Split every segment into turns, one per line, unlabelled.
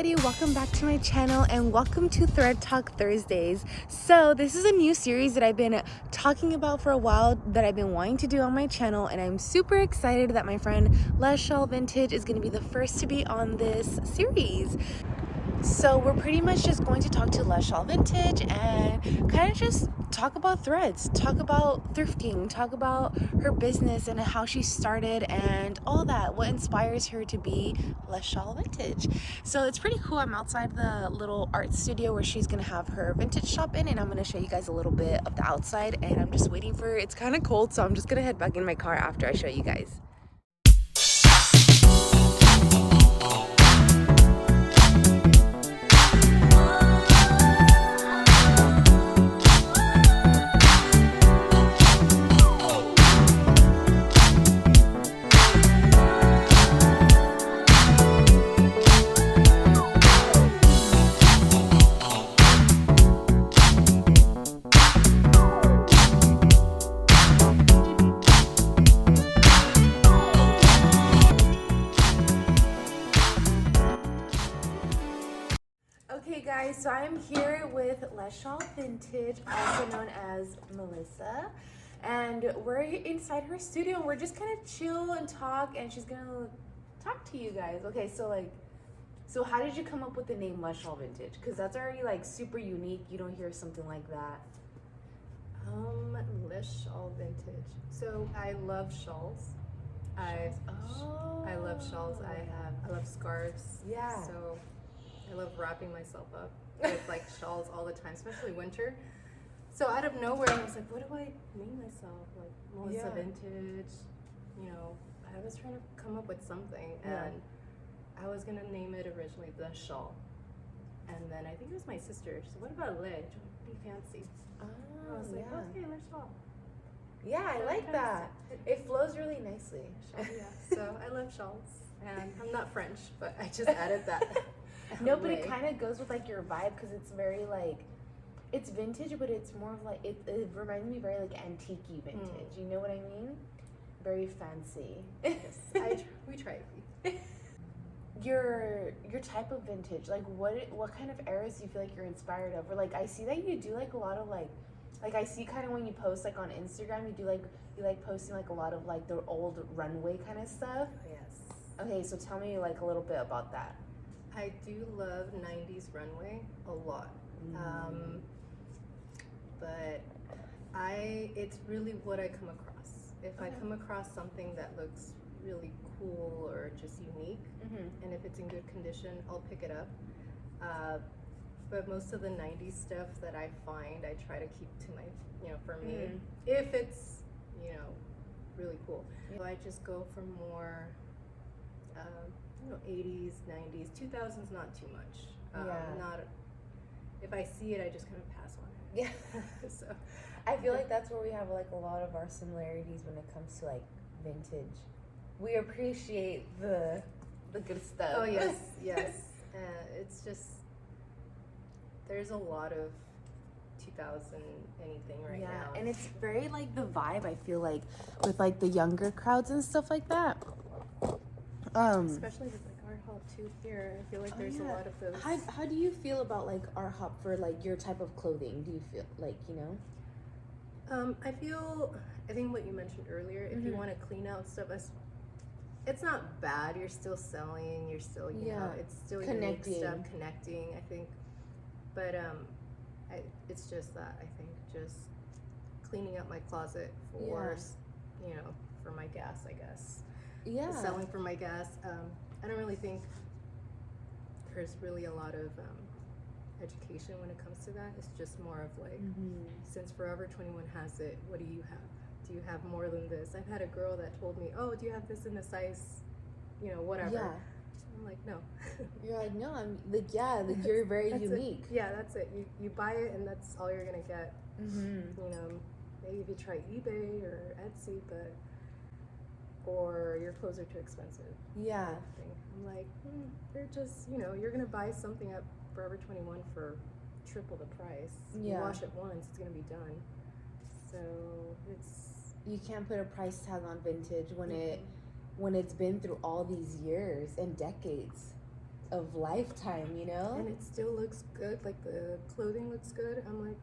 everybody, welcome back to my channel and welcome to Thread Talk Thursdays. So this is a new series that I've been talking about for a while that I've been wanting to do on my channel, and I'm super excited that my friend Leshawls Vintage is going to be the first to be on this series. So we're pretty much just going to talk to Leshawls Vintage and kind of just talk about threads, talk about thrifting, talk about her business and how she started and all that, what inspires her to be Leshawls Vintage. So it's pretty cool. I'm outside the little art studio where she's gonna have her vintage shop in, and I'm gonna show you guys a little bit of the outside, and I'm just waiting for it's kind of cold, so I'm just gonna head back in my car after I show you guys. Okay guys, so I'm here with Leshawls Vintage, also known as Melissa, and we're inside her studio and we're just kind of chill and talk, and she's gonna talk to you guys. Okay, so how did you come up with the name Leshawls Vintage? Because that's already like super unique. You don't hear something like that.
Leshawls Vintage. So I love shawls. I love shawls. I love scarves.
Yeah.
So I love wrapping myself up with like shawls all the time, especially winter. So out of nowhere, I was like, what do I name myself? Like Melissa Vintage. You know, I was trying to come up with something, and I was gonna name it originally the shawl, and then I think it was my sister. She said, "What about ledge? Be fancy." I was like, okay, let's shawl.
Yeah, I like that. It flows really nicely.
Shawl, yeah. So I love shawls, and I'm not French, but I just added that.
No, but it kind of goes with like your vibe, because it's very like, it's vintage, but it's more of like, it reminds me very like antique-y vintage. You know what I mean? Very fancy.
Yes, we try to be.
Your type of vintage, like what kind of eras do you feel like you're inspired of? Or like I see that you do like a lot of like I see kind of when you post like on Instagram, you like posting like a lot of like the old runway kind of stuff.
Yes.
Okay, so tell me like a little bit about that.
I do love 90s runway a lot. But it's really what I come across. If I come across something that looks really cool or just unique, and if it's in good condition, I'll pick it up. But most of the 90s stuff that I find, I try to keep to my, for me, if it's, really cool. So I just go for more, 80s, 90s, 2000s, not too much. Not, if I see it, I just kind of pass on it.
Yeah.
So
I feel like that's where we have like a lot of our similarities when it comes to like vintage. We appreciate the good stuff.
Oh yes, yes. It's just, there's a lot of 2000 anything right now.
And it's very like the vibe, I feel like, with like the younger crowds and stuff like that.
Especially with like art hop too here. I feel like there's a lot of those.
How do you feel about like art hop for like your type of clothing? Do you feel like,
I think what you mentioned earlier, if you want to clean out stuff, it's not bad. You're still selling. You're still, it's still unique stuff, connecting, I think. But it's just that, I think, just cleaning up my closet for, for my gas, I guess.
Yeah.
Selling for my gas. I don't really think there's really a lot of education when it comes to that. It's just more of like, since Forever 21 has it, what do you have? Do you have more than this? I've had a girl that told me, oh, do you have this in the size, whatever. Yeah. I'm like, no.
You're like, no, I'm like, you're very unique.
Yeah, that's it. You buy it and that's all you're gonna get. Maybe if you try eBay or Etsy, or your clothes are too expensive.
Yeah.
I'm like, they're just, you're gonna buy something at Forever 21 for triple the price. You wash it once, it's gonna be done. So
you can't put a price tag on vintage when it's been through all these years and decades of lifetime, you know?
And it still looks good. Like the clothing looks good. I'm like,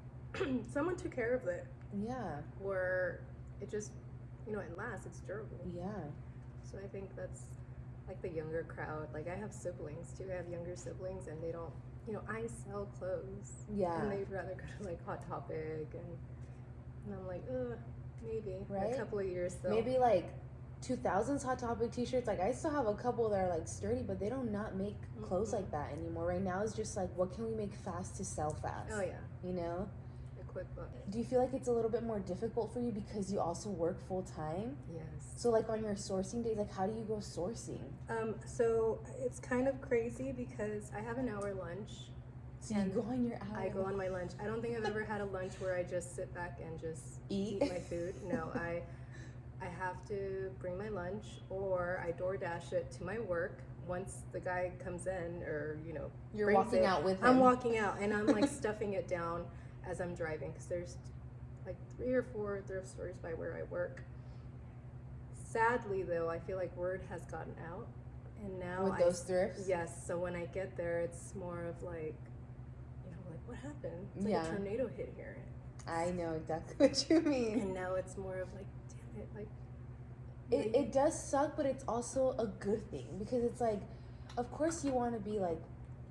someone took care of it.
Yeah.
Or it just, you know, it lasts. It's durable.
Yeah.
So I think that's like the younger crowd. Like I have siblings too. I have younger siblings, and they don't. You know, I sell clothes.
Yeah.
And they'd rather go to like Hot Topic, and I'm like, maybe.
Right?
In a couple of years though.
Maybe like 2000s Hot Topic t-shirts. Like I still have a couple that are like sturdy, but they don't not make clothes like that anymore. Right now it's just like, what can we make fast to sell fast?
Oh yeah.
You know?
A quick book.
Do you feel like it's a little bit more difficult for you because you also work full time?
Yes.
So like on your sourcing days, like how do you go sourcing?
So it's kind of crazy because I have an hour lunch.
So you go on your hour.
I go on my lunch. I don't think I've ever had a lunch where I just sit back and just eat my food. No, I have to bring my lunch, or I DoorDash it to my work. Once the guy comes in, or you know,
you're walking out with him.
I'm walking out, and I'm like stuffing it down as I'm driving, because there's like 3 or 4 thrift stores by where I work. Sadly, though, I feel like word has gotten out, and now
with those thrifts.
Yes. So when I get there, it's more of like, you know, like what happened? It's like a tornado hit here.
I know exactly what you mean.
And now it's more of like, damn it, like.
It does suck, but it's also a good thing, because it's like, of course you want to be like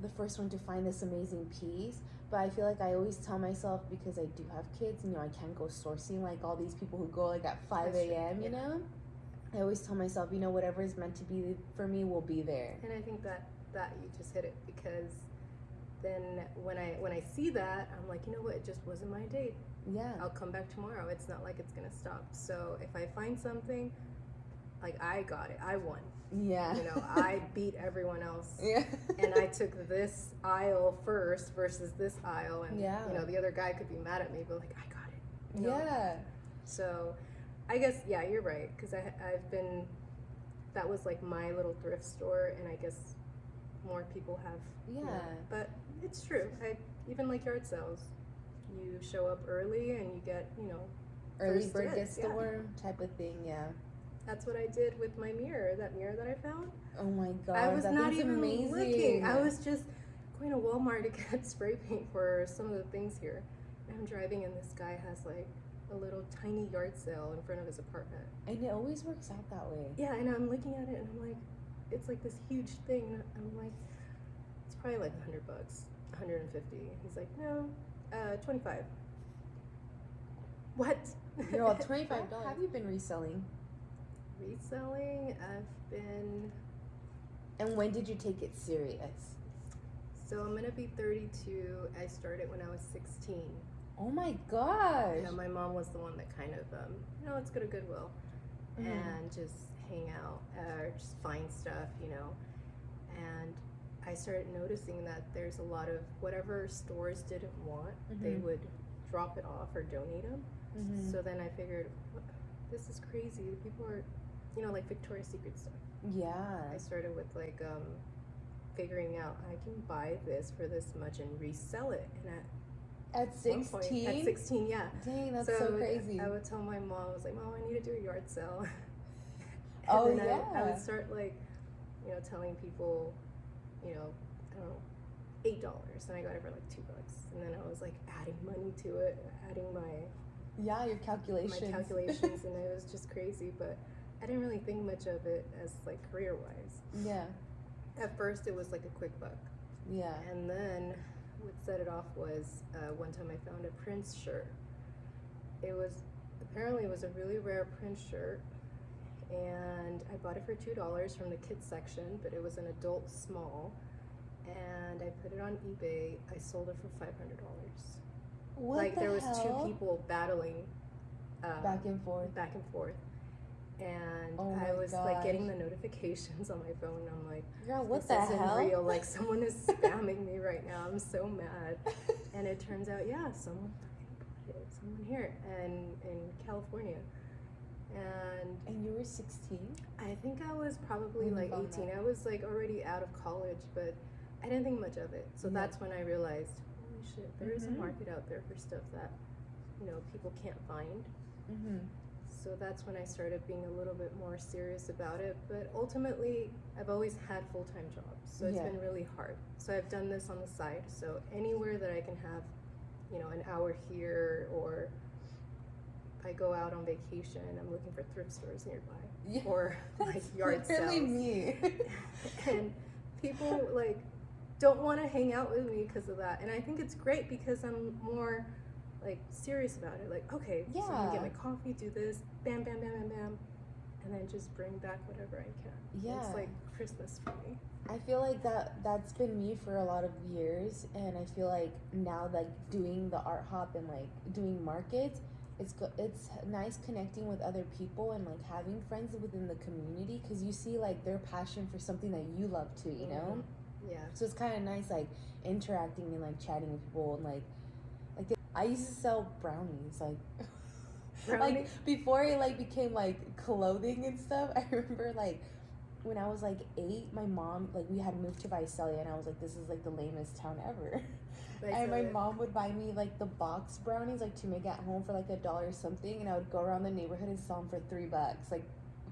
the first one to find this amazing piece, but I feel like I always tell myself, because I do have kids, you know, I can't go sourcing like all these people who go like at 5 a.m., you know? I always tell myself, you know, whatever is meant to be for me will be there.
And I think that you just hit it, because then when I see that, I'm like, you know what, it just wasn't my day.
Yeah.
I'll come back tomorrow. It's not like it's gonna stop. So if I find something, like I got it, I won.
Yeah.
You know, I beat everyone else.
Yeah.
And I took this aisle first versus this aisle, and
yeah.
you know, the other guy could be mad at me, but like, I got it. You know?
Yeah.
So I guess, yeah, you're right, because I've been, that was like my little thrift store, and I guess more people have.
Yeah.
You know, but it's true. Even like yard sales, you show up early and you get, you know,
early bird gets the worm type of thing. Yeah.
That's what I did with my mirror, that mirror that I found.
Oh my god,
I was not even
amazing.
looking. I was just going to Walmart to get spray paint for some of the things here. And I'm driving, and this guy has like a little tiny yard sale in front of his apartment.
And it always works out that way.
Yeah, and I'm looking at it, and I'm like, it's like this huge thing. And I'm like, it's probably like $100, 150. He's like, no, 25. What?
You're all $25. Have you been reselling?
Reselling, I've been.
And when did you take it serious?
So I'm gonna be 32. I started when I was 16.
Oh my gosh.
You know, my mom was the one that kind of, you know, let's go to Goodwill and just hang out or just find stuff, you know. And I started noticing that there's a lot of whatever stores didn't want, they would drop it off or donate them. So then I figured, this is crazy. People are, you know, like Victoria's Secret stuff.
Yeah.
I started with like figuring out I can buy this for this much and resell it. And
at 16?
At 16, yeah.
Dang, that's so crazy.
I would tell my mom, I was like, Mom, I need to do a yard sale.
Oh,
and then
yeah.
I would start like, you know, telling people, you know, I don't know, $8, and I got it for like $2. And then I was like adding money to it, adding
your calculations.
my calculations, and it was just crazy. But I didn't really think much of it as like career-wise.
Yeah.
At first, it was like a quick buck.
Yeah.
And then what set it off was one time I found a Prince shirt. It was apparently it was a really rare Prince shirt, and I bought it for $2 from the kids section, but it was an adult small, and I put it on eBay. I sold it for $500.
What
like
the
there was
hell?
2 people battling
back and forth,
and
oh
I was like
gosh.
getting the notifications on my phone. I'm like,
girl, what
this
the
isn't
hell?
real. Like someone is spamming me right now. I'm so mad. And it turns out, yeah, someone bought it. Someone here and in California. And
you were 16?
I think I was probably like 18. I was like already out of college, but I didn't think much of it. So that's when I realized, holy shit, there is a market out there for stuff that, you know, people can't find. So that's when I started being a little bit more serious about it. But ultimately, I've always had full-time jobs, so it's been really hard. So I've done this on the side. So anywhere that I can have, an hour here, or if I go out on vacation, I'm looking for thrift stores nearby, or like yard sales.
Really me.
And people don't want to hang out with me because of that. And I think it's great because I'm more serious about it. Okay, so I'm gonna get my coffee, do this, bam, bam, bam, bam, bam, and then just bring back whatever I can.
Yeah.
It's like Christmas for me.
I feel like that's been me for a lot of years, and I feel like now doing the art hop and doing markets, it's nice connecting with other people and having friends within the community, because you see their passion for something that you love too, you know?
Yeah.
So it's kind of nice interacting and chatting with people, and I used to sell brownies
Brownies?
Before it became clothing and stuff. I remember when I was 8, my mom we had moved to Visalia, and I was this is the lamest town ever. And my mom would buy me the box brownies to make at home for $1 something, and I would go around the neighborhood and sell them for $3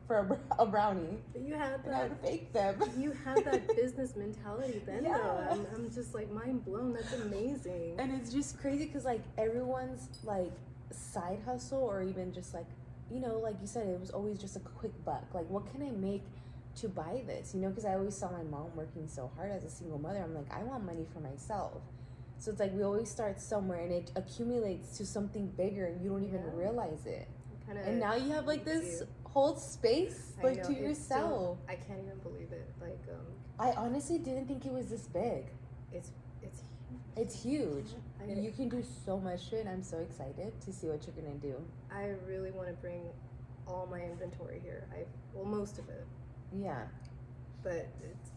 for a brownie.
But you had that.
And I would bake them.
You had that business mentality then,
Yeah.
though. I'm just mind blown. That's amazing.
And it's just crazy because everyone's side hustle, or even just like you said, it was always just a quick buck. What can I make to buy this? Because I always saw my mom working so hard as a single mother. I'm I want money for myself. So it's we always start somewhere, and it accumulates to something bigger, and you don't even realize it. And now you have this whole space to yourself.
I can't even believe it.
I honestly didn't think it was this big. It's huge. You can do so much shit. I'm so excited to see what you're gonna do.
I really want to bring all my inventory here. Most of it.
Yeah.
But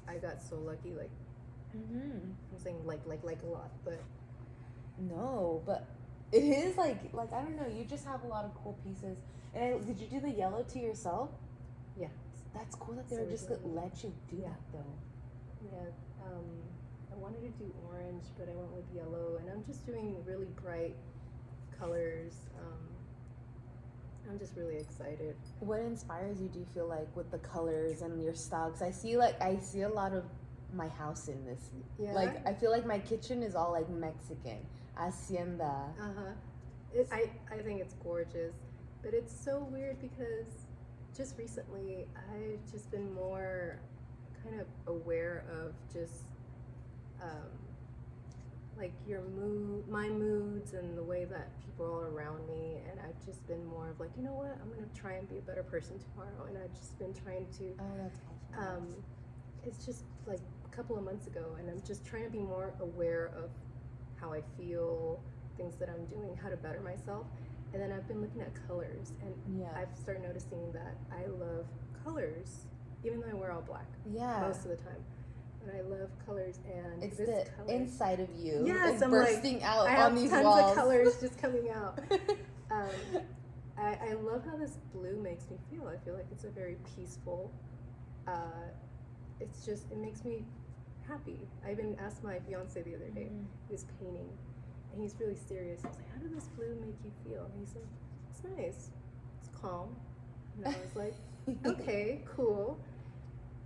I got so lucky. I'm saying like a lot, but
no, but it is I don't know. You just have a lot of cool pieces. And did you do the yellow to yourself?
Yeah.
That's cool that they were just gonna let you do that though.
Yeah. I wanted to do orange, but I went with yellow, and I'm just doing really bright colors. I'm just really excited.
What inspires you, do you feel with the colors and your stocks? I see a lot of my house in this.
Yeah.
I feel my kitchen is all Mexican. Hacienda.
I think it's gorgeous, but it's so weird because just recently I've just been more kind of aware of just my moods and the way that people are all around me, and I've just been more of you know what, I'm gonna try and be a better person tomorrow, and I've just been trying to.
Oh, that's awesome.
It's just a couple of months ago, and I'm just trying to be more aware of how I feel, things that I'm doing, how to better myself. And then I've been looking at colors, and I've started noticing that I love colors, even though I wear all black most of the time. But I love colors, and
it's
this
the
color,
inside of you.
Yes,
it's
I'm
bursting out
I have
on these
tons
walls.
of colors just coming out. I love how this blue makes me feel. I feel like it's a very peaceful. It makes me happy. I even asked my fiance the other day. He was painting, and he's really serious. I was like, "How did this blue make you feel?" And he's like, "It's nice. It's calm." And I was like, "Okay, cool."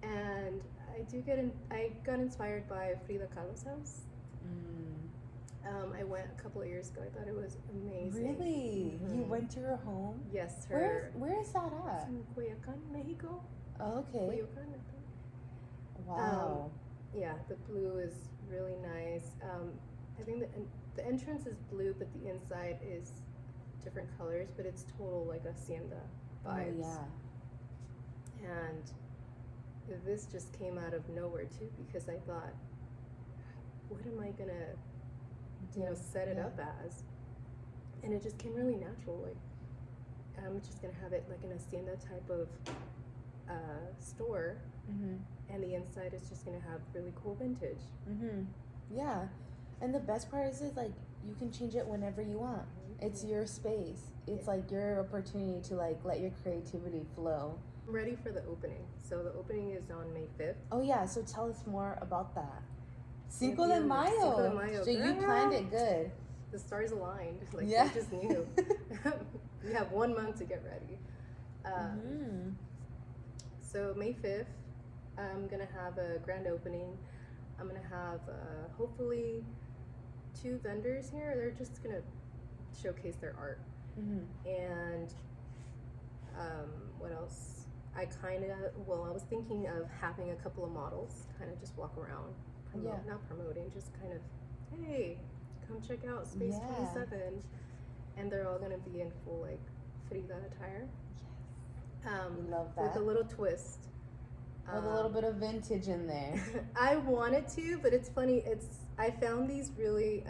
And I got inspired by Frida Kahlo's house. I went a couple of years ago. I thought it was amazing.
Really? You went to her home?
Yes,
Where is that at?
It's in Coyoacán, Mexico.
Oh, okay.
Coyoacán, I think.
Wow.
Yeah, the blue is really nice. I think the entrance is blue, but the inside is different colors, but it's total hacienda vibes.
Oh, yeah.
And this just came out of nowhere too, because I thought, what am I gonna, set it up as? And it just came really natural. I'm just gonna have it an hacienda type of store. And the inside is just gonna have really cool vintage.
Yeah, and the best part is you can change it whenever you want. It's your space. It's your opportunity to let your creativity flow.
I'm ready for the opening. So the opening is on May 5th.
Oh yeah, so tell us more about that. Cinco de Mayo. So you planned it good.
the stars aligned. Like,
Yeah.
they just knew. You have 1 month to get ready. So May 5th, I'm gonna have a grand opening. I'm gonna have hopefully 2 vendors here. They're just gonna showcase their art. And what else? I was thinking of having a couple of models kind of just walk around, not promoting, just kind of, hey, come check out Space 27. And they're all gonna be in full like Frida attire.
Love that.
With a little twist.
With a little bit of vintage in there.
I wanted to, but it's funny. I found these really,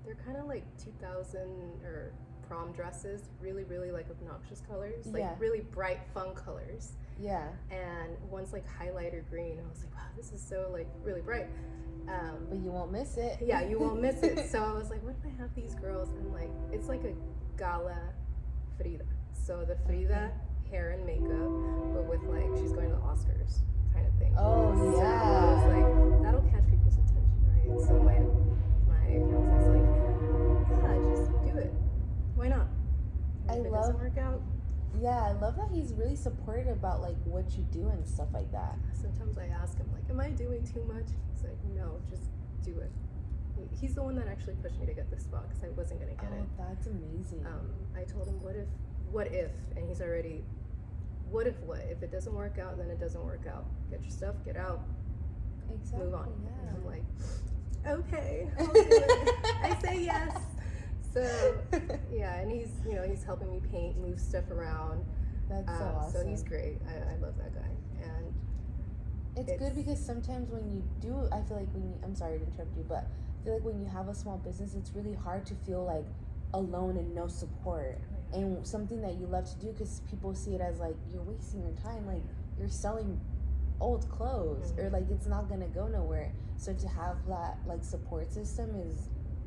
they're kind of like 2000 or prom dresses, really, really like obnoxious colors, like really bright, fun colors.
Yeah.
And one's like highlighter green. I was like, wow, this is so like really bright.
But you won't miss it.
Yeah, you won't miss it. So I was like, what if I have these girls? And like, it's like a gala Frida. So the Frida hair and makeup, but with like, she's going to the Oscars kind of thing.
Oh,
so
yeah.
I was like, that'll catch people's attention, right? So my fiance's like, yeah, just do it. Why not? And if it doesn't work out.
Yeah, I love that he's really supportive about like what you do and stuff like that.
Sometimes I ask him like, am I doing too much? He's like, no, just do it. He's the one that actually pushed me to get this spot because I wasn't gonna get it.
Oh, that's amazing.
I told him, what if? And he's already, what? If it doesn't work out, then it doesn't work out. Get your stuff, get out, move on.
Yeah.
And I'm like, okay, I'll do it. I say yes. So yeah, and he's helping me paint, move stuff around.
That's so awesome.
So he's great. I love that guy. And
it's good because sometimes when you do, I feel like I'm sorry to interrupt you, but I feel like when you have a small business, it's really hard to feel like alone and no support. And something that you love to do, because people see it as like you're wasting your time, like you're selling old clothes, or like it's not gonna go nowhere. So to have that like support system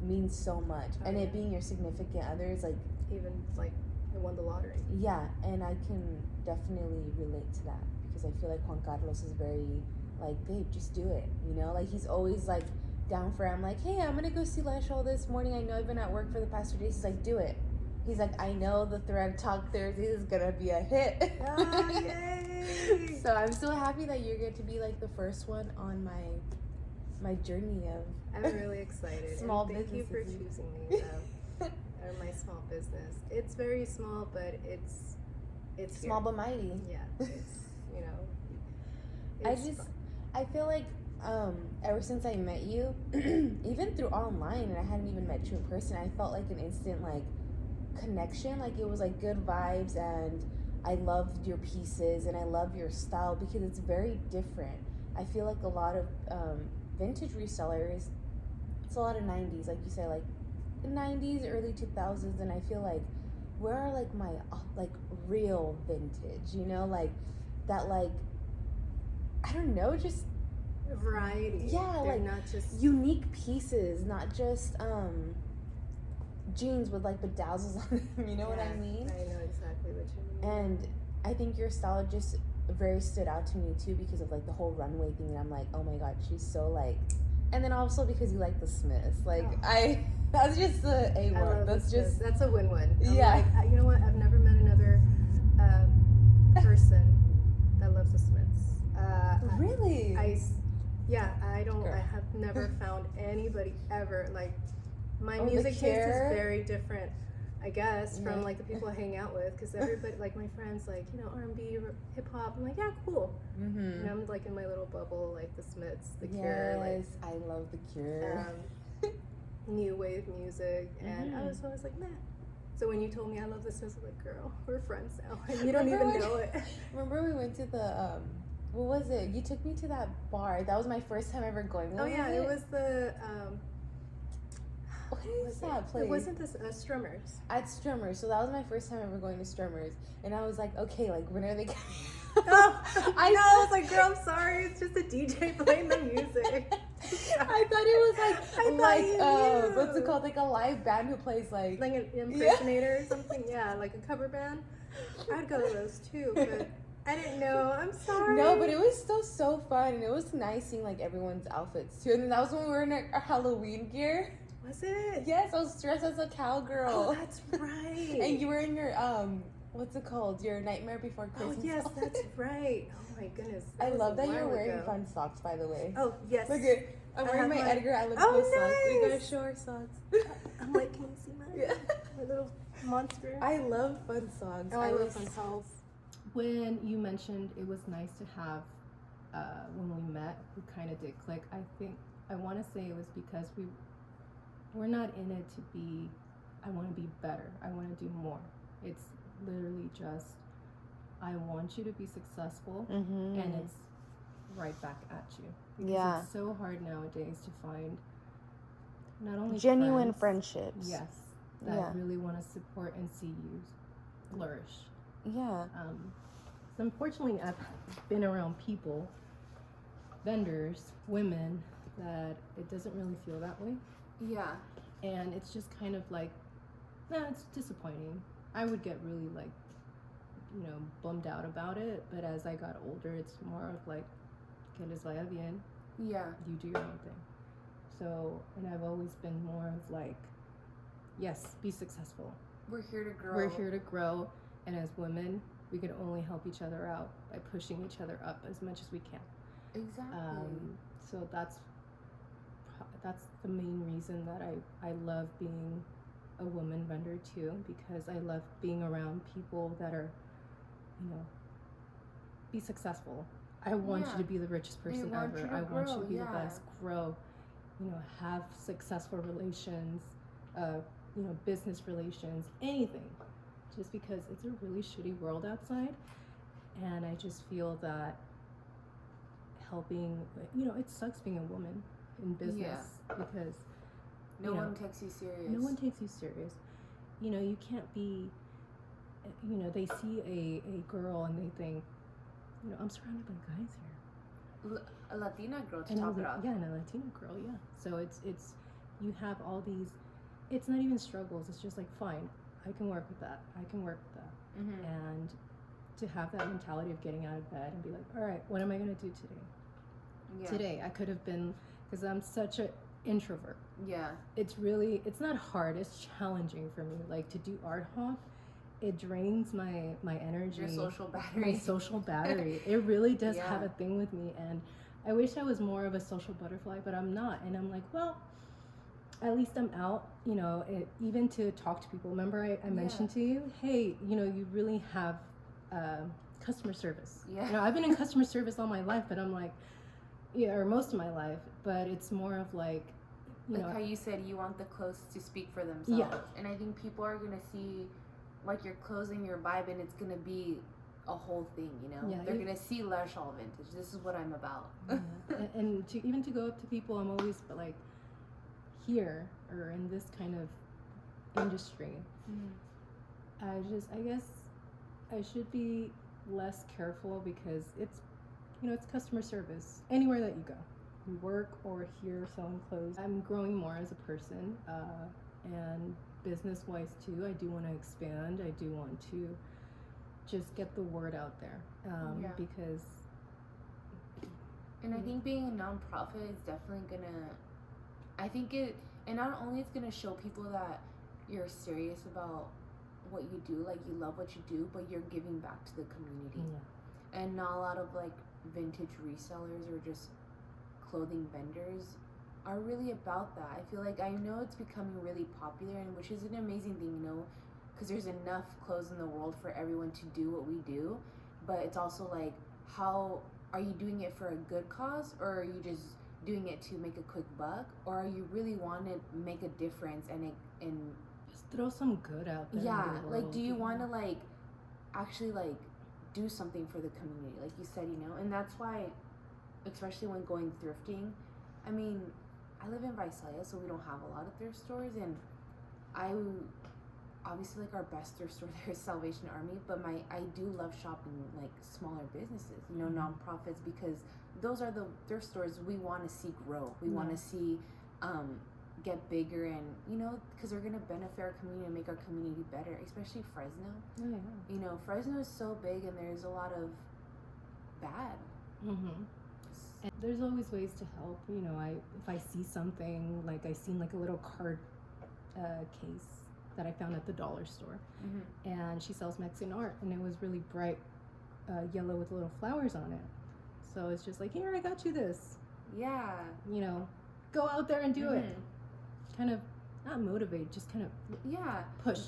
means so much. And it being your significant other is like,
even like I won the lottery.
Yeah, and I can definitely relate to that because I feel like Juan Carlos is very like, babe, just do it, like he's always like down for it. I'm like, hey, I'm gonna go see Leshawls this morning. I know I've been at work for the past 2 days. He's like, do it. He's like, I know the Thread Talk Thursday is gonna be a hit.
Oh, yay.
So I'm so happy that you're going to be like the first one on my journey of
I'm really excited.
Small
and thank you for choosing me or my small business. It's very small, but it's
small but mighty.
Yeah, it's
I feel like ever since I met you, even through online, and I hadn't even met you in person, I felt like an instant like connection. Like it was like good vibes, and I loved your pieces and I love your style because it's very different. I feel like a lot of vintage resellers, it's a lot of 90s, like you say, like 90s, early 2000s, and I feel like where are like my like real vintage, like that, like I don't know, just
variety.
Yeah,
they're
like
not just
unique pieces, not just jeans with like bedazzles on them, you know what I mean?
I know exactly what you mean.
And I think your style just very stood out to me too because of like the whole runway thing, and I'm like, oh my god, she's so like, and then also because you like the Smiths, like that's just the A1. That's
a win-win.
Yeah.
Like, you know what? I've never met another person that loves the Smiths.
Really?
I don't.
Girl.
I have never found anybody ever like. My
Or
music
the
taste
Cure.
is very different, I guess, from like the people I hang out with, because everybody, like my friends, like R&B, hip hop. I'm like, yeah, cool. And I'm like in my little bubble, like the Smiths, the Cure, like
I love the Cure.
new wave music, and I was always like, nah. So when you told me I love the Smiths, I'm like, girl, we're friends now, and you don't even know it.
Remember we went to the what was it? You took me to that bar. That was my first time ever going.
It was the
what is that place?
It wasn't this Strummers.
At Strummers. So that was my first time ever going to Strummers, and I was like, okay, like when are they coming?
I know. I was like, girl, I'm sorry. It's just a DJ playing the music.
I thought it was like what's it called? Like a live band who plays like
an impersonator or something. Yeah, like a cover band. I'd go to those too, but I didn't know. I'm sorry.
No, but it was still so fun, and it was nice seeing like everyone's outfits too. And then that was when we were in our Halloween gear.
Was it?
Yes, I was dressed as a cowgirl.
Oh, that's right.
And you were in your what's it called? Your Nightmare Before Christmas.
Oh yes,
outfit.
that's right. Oh my goodness.
I love that you're
while
wearing
ago.
fun socks, by the way.
Oh yes.
Look at I'm wearing my Edgar Allan Poe socks. We gotta show our socks.
I'm like, can you see mine? My little monster.
I love fun socks.
I love fun socks.
When you mentioned it was nice to have, when we met, we kind of did click. I want to say it was because we're not in it to be, I want to be better. I want to do more. It's literally just, I want you to be successful, and it's right back at you. Because it's so hard nowadays to find not only
genuine
friends,
friendships.
yes, that really want to support and see you flourish.
Yeah.
So unfortunately, I've been around people, vendors, women, that it doesn't really feel that way.
Yeah.
And it's just kind of like, it's disappointing. I would get really like, bummed out about it. But as I got older, it's more of like, que les vaya bien.
Yeah.
You do your own thing. So, and I've always been more of like, yes, be successful.
We're here to grow.
We're here to grow. And as women, we can only help each other out by pushing each other up as much as we can.
Exactly.
So that's the main reason that I love being a woman vendor too, because I love being around people that are, be successful. I want you to be the richest person ever. I want you to be the best, grow, have successful relations, business relations, anything. Just because it's a really shitty world outside, and I just feel that helping, it sucks being a woman in business because
no one takes you serious.
No one takes you serious. You can't be, they see a girl and they think, I'm surrounded by guys here.
A Latina girl to
and
top it off.
Yeah, and a Latina girl, yeah. So it's you have all these, it's not even struggles, it's just like, fine, I can work with that. And to have that mentality of getting out of bed and be like, all right, what am I going to do today?
Yeah.
Today, I could have been, because I'm such an introvert.
Yeah.
It's not hard, it's challenging for me. Like, to do art hop, it drains my energy.
Your social battery.
My social battery. It really does have a thing with me. And I wish I was more of a social butterfly, but I'm not. And I'm like, well, at least I'm out, even to talk to people. Remember I mentioned to you, hey, you really have customer service.
Yeah.
I've been in customer service all my life, but I'm like, or most of my life, but it's more of like,
how you said you want the clothes to speak for themselves.
Yeah.
And I think people are going to see like your clothes and your vibe, and it's going to be a whole thing,
Yeah,
they're going to see Leshawls vintage. This is what I'm about.
and to go up to people, I'm always like, here or in this kind of industry, I guess I should be less careful because it's customer service anywhere that you go, you work or here selling clothes. I'm growing more as a person, and business wise too. I do want to expand. I do want to just get the word out there, because
and I think being a nonprofit is definitely and not only it's gonna show people that you're serious about what you do, like you love what you do, but you're giving back to the community. And not a lot of like vintage resellers or just clothing vendors are really about that. I feel like, I know it's becoming really popular, and which is an amazing thing, because there's enough clothes in the world for everyone to do what we do, but it's also like, how are you doing it for a good cause, or are you just doing it to make a quick buck, or are you really want to make a difference and
just throw some good out there.
Yeah, like, do you want to like actually like do something for the community, like you said, and that's why, especially when going thrifting, I mean, I live in Visalia, so we don't have a lot of thrift stores, and I obviously like our best thrift store there is Salvation Army, but I do love shopping like smaller businesses, nonprofits, because those are the thrift stores we want to see grow. We want to see get bigger, and because they're gonna benefit our community and make our community better, especially Fresno. Fresno is so big, and there's a lot of bad.
And there's always ways to help. You know, if I see something, like I seen like a little card case that I found at the dollar store, and she sells Mexican art, and it was really bright yellow with little flowers on it. So it's just like, here, I got you this.
Yeah.
You know, go out there and do it. Kind of not motivate, just kind of push.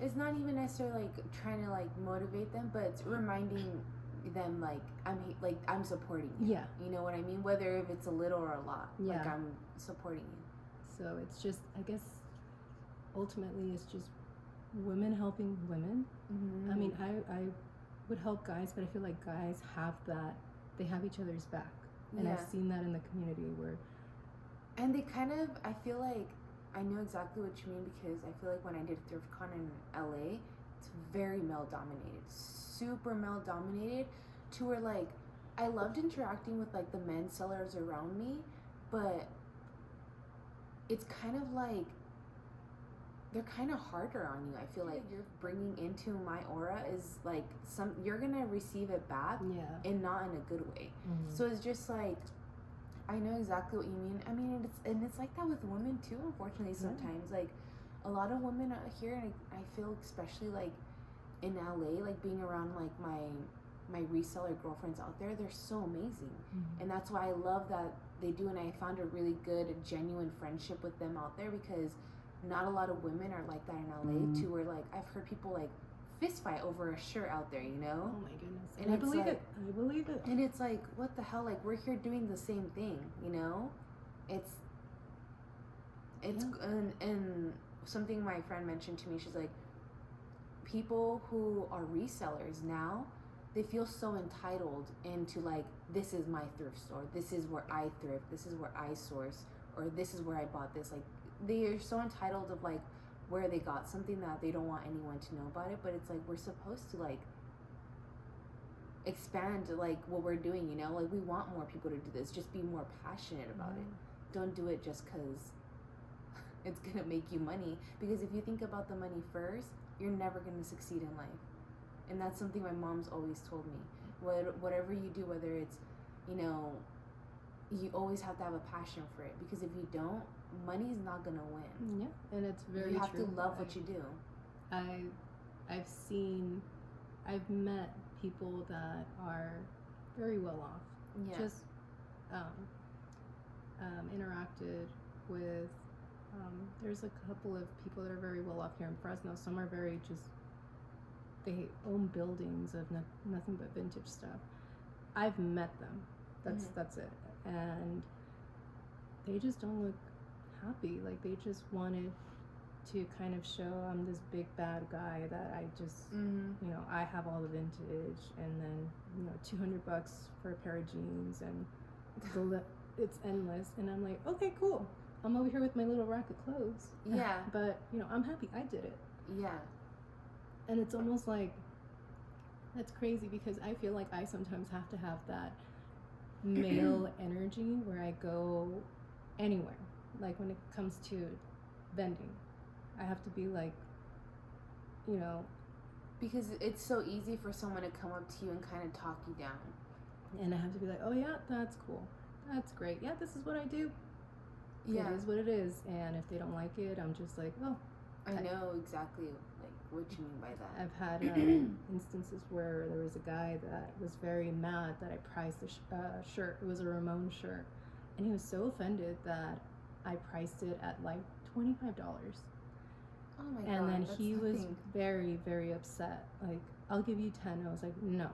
It's not even necessarily like trying to like motivate them, but it's reminding them like I'm supporting you.
Yeah.
You know what I mean? Whether if it's a little or a lot.
Yeah.
Like I'm supporting you.
So it's just, I guess, ultimately it's just women helping women. I mean, I would help guys, but I feel like guys have that, they have each other's back. And I've seen that in the community where...
And they kind of, I feel like, I know exactly what you mean, because I feel like when I did ThriftCon in LA, it's very male dominated, super male dominated, to where like, I loved interacting with like the men sellers around me, but it's kind of like, they're kind of harder on you. I feel like you're bringing into my aura is like you're gonna receive it back, and not in a good way. So it's just like, I know exactly what you mean. I mean, it's like that with women too. Unfortunately, sometimes like a lot of women out here, and I feel especially like in LA, like being around like my reseller girlfriends out there, they're so amazing, and that's why I love that they do. And I found a really good, genuine friendship with them out there, because not a lot of women are like that in LA too, where like I've heard people like fist fight over a shirt out there, you know?
Oh my goodness.
And
I believe it. I believe it.
And it's like, what the hell? Like, we're here doing the same thing, you know? It's and something my friend mentioned to me, she's like, people who are resellers now, they feel so entitled into like, this is my thrift store, this is where I thrift, this is where I source, or this is where I bought this. Like, they are so entitled of like where they got something that they don't want anyone to know about it. But it's like, we're supposed to like expand like what we're doing, you know? Like, we want more people to do this. Just be more passionate about it. Don't do it just because it's gonna make you money, because if you think about the money first, you're never gonna succeed in life. And that's something my mom's always told me. Whatever you do, whether it's, you know, you always have to have a passion for it, because if you don't, money's not gonna win.
Yeah, and it's very true.
You have to love what you do.
I've met people that are very well off.
Yeah.
Just interacted with. There's a couple of people that are very well off here in Fresno. Some are very just. They own buildings of nothing but vintage stuff. I've met them. That's it. And they just don't look happy. Like, they just wanted to kind of show I'm this big bad guy that I just, you know, I have all the vintage, and then, you know, $200 for a pair of jeans, and it's endless. And I'm like, okay, cool. I'm over here with my little rack of clothes.
Yeah.
But, you know, I'm happy I did it.
Yeah.
And it's almost like, that's crazy, because I feel like I sometimes have to have that male energy where I go anywhere. Like, when it comes to vending, I have to be like, you know.
Because it's so easy for someone to come up to you and kind of talk you down.
And I have to be like, oh yeah, that's cool. That's great. Yeah, this is what I do.
Yeah.
It is what it is. And if they don't like it, I'm just like, oh.
I know exactly like what you mean by that.
I've had instances where there was a guy that was very mad that I priced a shirt. It was a Ramon shirt. And he was so offended that I priced it at like $25.
Oh my God.
And then he
nothing.
was very, very upset. Like, I'll give you 10. I was like, no.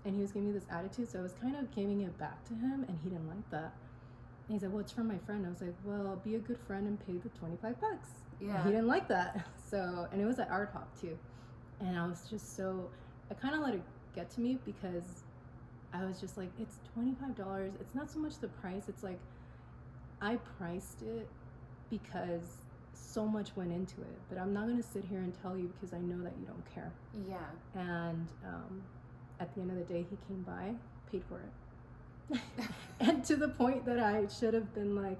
And he was giving me this attitude, so I was kind of giving it back to him, and he didn't like that. And he's like, well, it's from my friend. I was like, well, be a good friend and pay the $25.
Yeah.
And he didn't like that. So, and it was at Art Hop too. And I was just so, I kind of let it get to me, because I was just like, it's $25. It's not so much the price. It's like, I priced it because so much went into it. But I'm not going to sit here and tell you, because I know that you don't care.
Yeah. And
at the end of the day, he came by, paid for it. And to the point that I should have been like,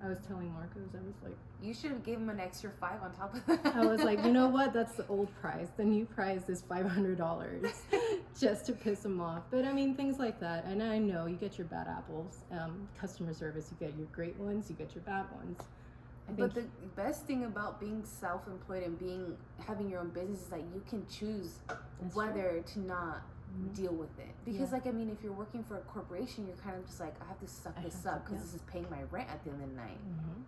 I was telling Marcos, I was like,
you should have given him an extra $5 on top of that.
I was like, you know what? That's the old price. The new price is $500. just to piss them off. But I mean, things like that. And I know you get your bad apples. Customer service, you get your great ones, you get your bad ones.
But the best thing about being self-employed and having your own business is that you can choose whether to not deal with it. Because like, I mean, if you're working for a corporation, you're kind of just like, I have to suck this up because this is paying my rent at the end of the night,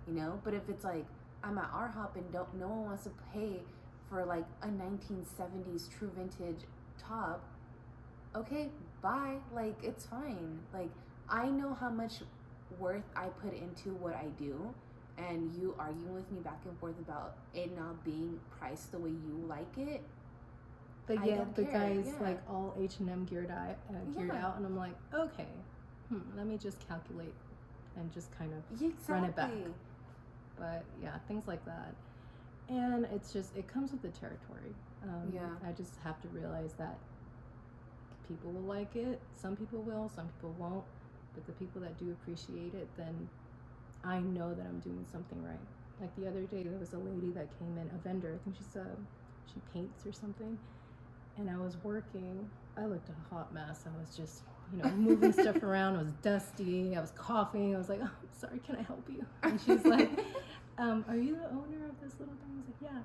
you know? But if it's like, I'm at our hop and no one wants to pay for like a 1970s true vintage top, okay, bye. Like, it's fine. Like, I know how much worth I put into what I do, and you arguing with me back and forth about it not being priced the way you like it.
But the guy's like all H&M geared out, and I'm like, okay, let me just calculate and just kind of run it back. But yeah, things like that. And it's just, it comes with the territory. I just have to realize that people will like it. Some people will, some people won't. But the people that do appreciate it, then I know that I'm doing something right. Like the other day, there was a lady that came in, a vendor. I think she paints or something. And I was working. I looked a hot mess. I was just, moving stuff around. I was dusty. I was coughing. I was like, oh, I'm sorry, can I help you? And she's like, are you the owner of this little thing? I was like, yeah.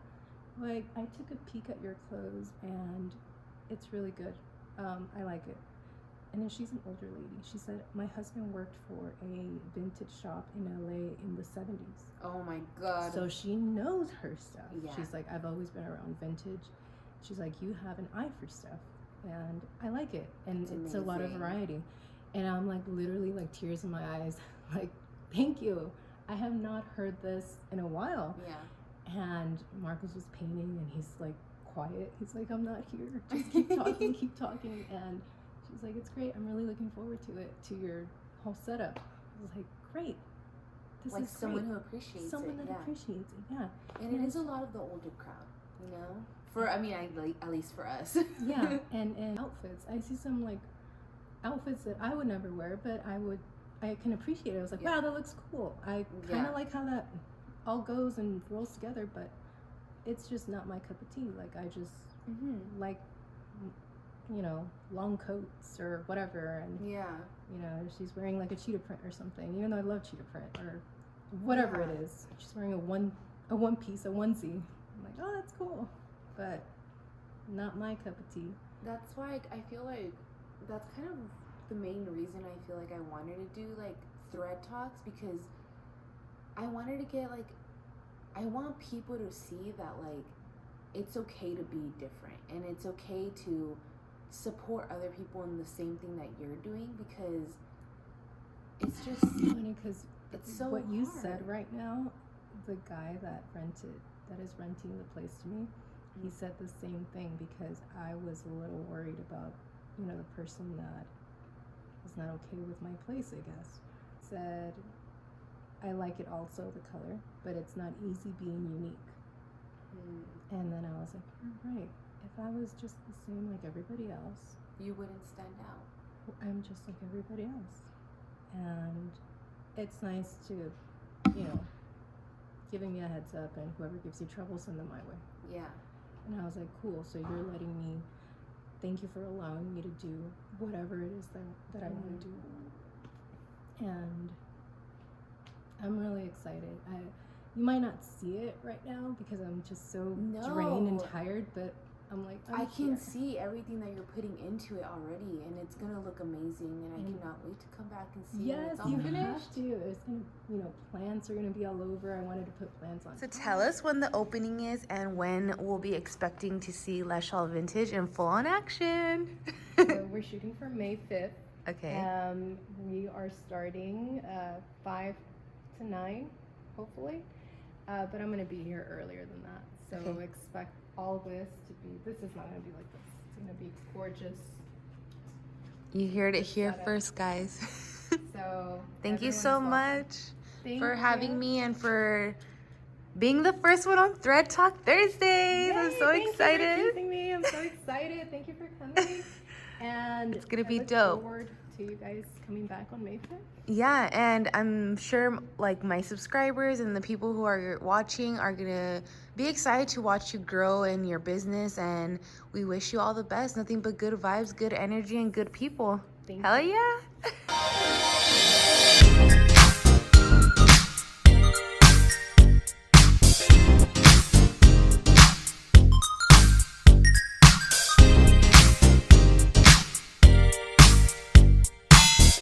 Like, I took a peek at your clothes, and it's really good. I like it. And then she's an older lady. She said, my husband worked for a vintage shop in LA in the 70s.
Oh my God.
So she knows her stuff.
Yeah.
She's like, I've always been around vintage. She's like, you have an eye for stuff. And I like it. And it's a lot of variety. And I'm like, literally, like, tears in my eyes. Like, thank you. I have not heard this in a while.
Yeah.
And Marcus was painting, and he's like, quiet. He's like, I'm not here. Just keep talking, keep talking. And she's like, it's great. I'm really looking forward to it, to your whole setup. I was like, great. This
like
is
someone
great.
who appreciates
someone
it.
that appreciates it, yeah.
And it is a lot of the older crowd, at least for us.
Yeah, and outfits. I see some like outfits that I would never wear, but I can appreciate it. I was like, wow, that looks cool. I kind of like how that all goes and rolls together, but it's just not my cup of tea. Like, I just like, long coats or whatever, and she's wearing like a cheetah print or something, even though I love cheetah print or whatever it is. She's wearing a one piece, a onesie. I'm like, oh, that's cool, but not my cup of tea.
That's why I feel like that's kind of the main reason I feel like I wanted to do like thread talks, because I wanted to get like, I want people to see that like it's okay to be different, and it's okay to support other people in the same thing that you're doing, because it's just
funny because
it's so
what you
hard.
said right now, the guy that is renting the place to me, he said the same thing, because I was a little worried about the person that was not okay with my place, I guess. Said, I like it also, the color, but it's not easy being unique. And then I was like, you're right. If I was just the same like everybody else,
you wouldn't stand out.
I'm just like everybody else. And it's nice to, giving me a heads up, and whoever gives you trouble, send them my way.
Yeah.
And I was like, cool, so you're letting me, thank you for allowing me to do whatever it is that I want to do. And I'm really excited. You might not see it right now because I'm just so drained and tired, but I'm like, I can
see everything that you're putting into it already, and it's gonna look amazing, and I cannot wait to come back and see it. It's all finished.
Have to. It's gonna, plants are gonna be all over. I wanted to put plants on.
So tell us when the opening is and when we'll be expecting to see Leshawls Vintage in full-on action.
So we're shooting for May 5th.
Okay.
We are starting 5 to 9, hopefully. But I'm gonna be here earlier than that. So expect all this to be, this is not going to be like this. It's going to be gorgeous.
You heard it here first, guys.
So
thank you so much for having me and for being the first one on Thread Talk Thursdays. Yay, I'm so excited.
Thank you for teasing me. I'm so excited. Thank you for coming. And
it's going to be
look
dope.
forward to you guys coming back on May 5th.
Yeah, and I'm sure like my subscribers and the people who are watching are gonna be excited to watch you grow in your business, and we wish you all the best. Nothing but good vibes, good energy, and good people.
Thank
Hell
you.
yeah.